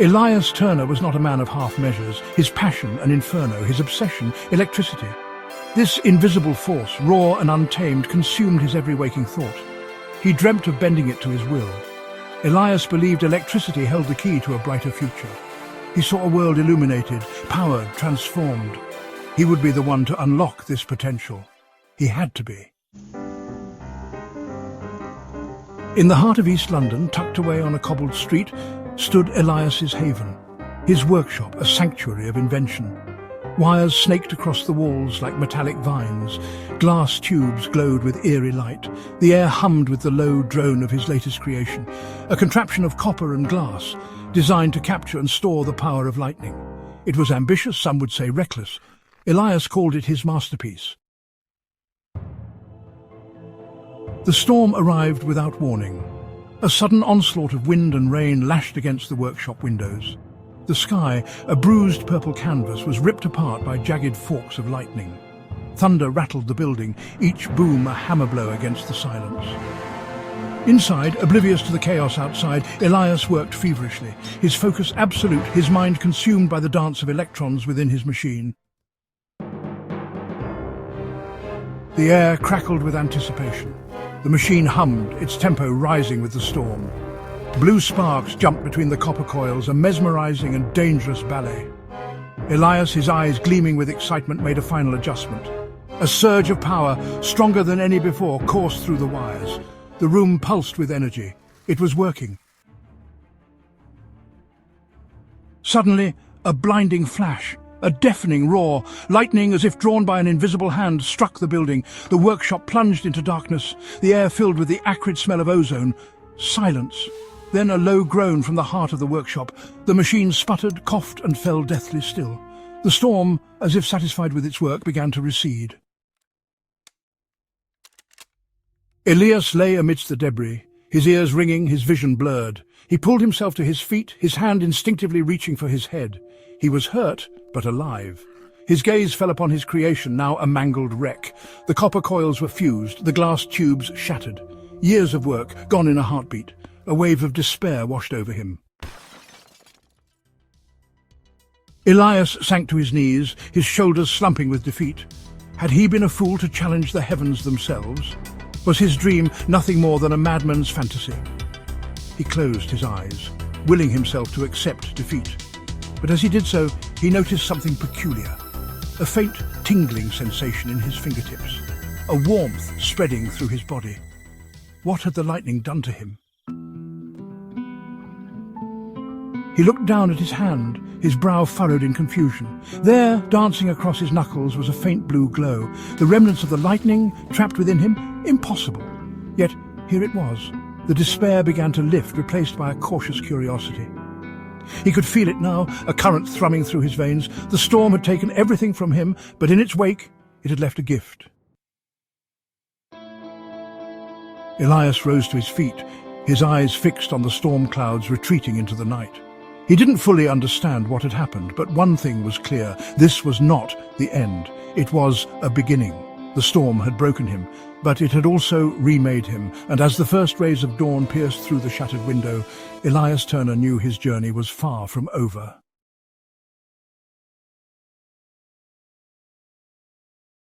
Elias Turner was not a man of half measures. His passion, an inferno, his obsession, electricity. This invisible force, raw and untamed, consumed his every waking thought. He dreamt of bending it to his will. Elias believed electricity held the key to a brighter future. He saw a world illuminated, powered, transformed. He would be the one to unlock this potential. He had to be. In the heart of East London, tucked away on a cobbled street, stood Elias's haven, his workshop, a sanctuary of invention. Wires snaked across the walls like metallic vines. Glass tubes glowed with eerie light. The air hummed with the low drone of his latest creation, a contraption of copper and glass, designed to capture and store the power of lightning. It was ambitious, some would say reckless. Elias called it his masterpiece. The storm arrived without warning. A sudden onslaught of wind and rain lashed against the workshop windows. The sky, a bruised purple canvas, was ripped apart by jagged forks of lightning. Thunder rattled the building, each boom a hammer blow against the silence. Inside, oblivious to the chaos outside, Elias worked feverishly, his focus absolute, his mind consumed by the dance of electrons within his machine. The air crackled with anticipation. The machine hummed, its tempo rising with the storm. Blue sparks jumped between the copper coils, a mesmerizing and dangerous ballet. Elias, his eyes gleaming with excitement, made a final adjustment. A surge of power, stronger than any before, coursed through the wires. The room pulsed with energy. It was working. Suddenly, a blinding flash. A deafening roar, lightning as if drawn by an invisible hand, struck the building. The workshop plunged into darkness, the air filled with the acrid smell of ozone. Silence. Then a low groan from the heart of the workshop. The machine sputtered, coughed, and fell deathly still. The storm, as if satisfied with its work, began to recede. Elias lay amidst the debris, his ears ringing, his vision blurred. He pulled himself to his feet, his hand instinctively reaching for his head. He was hurt, but alive. His gaze fell upon his creation, now a mangled wreck. The copper coils were fused, the glass tubes shattered. Years of work, gone in a heartbeat. A wave of despair washed over him. Elias sank to his knees, his shoulders slumping with defeat. Had he been a fool to challenge the heavens themselves? Was his dream nothing more than a madman's fantasy? He closed his eyes, willing himself to accept defeat. But as he did so, he noticed something peculiar. A faint, tingling sensation in his fingertips. A warmth spreading through his body. What had the lightning done to him? He looked down at his hand, his brow furrowed in confusion. There, dancing across his knuckles, was a faint blue glow. The remnants of the lightning, trapped within him, impossible. Yet, here it was. The despair began to lift, replaced by a cautious curiosity. He could feel it now, a current thrumming through his veins. The storm had taken everything from him, but in its wake, it had left a gift. Elias rose to his feet, his eyes fixed on the storm clouds retreating into the night. He didn't fully understand what had happened, but one thing was clear. This was not the end. It was a beginning. The storm had broken him, but it had also remade him, and as the first rays of dawn pierced through the shattered window, Elias Turner knew his journey was far from over.